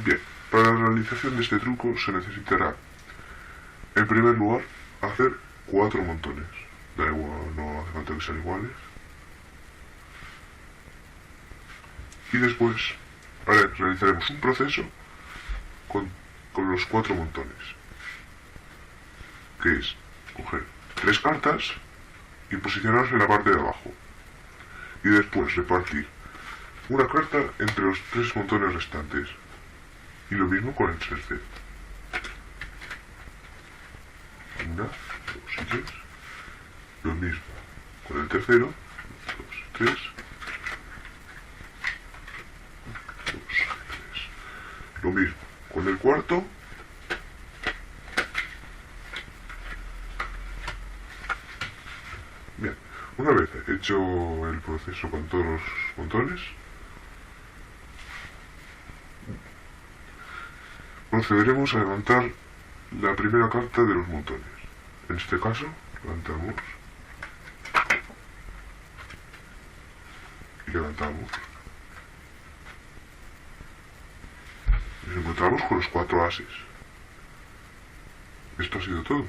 Bien, para la realización de este truco se necesitará, en primer lugar, hacer 4 montones. Da igual, no hace falta que sean iguales. Y después realizaremos un proceso con los 4 montones, que es coger 3 cartas y posicionarlas en la parte de abajo, y después repartir una carta entre los 3 montones restantes, y lo mismo con el tercero. Una, 2 y 3. Lo mismo con el tercero. 2 y 3. 2 y 3. Lo mismo con el cuarto. Bien, una vez hecho el proceso con todos los montones, procederemos a levantar la primera carta de los montones. En este caso, levantamos y levantamos. Y nos encontramos con los 4 ases. Esto ha sido todo.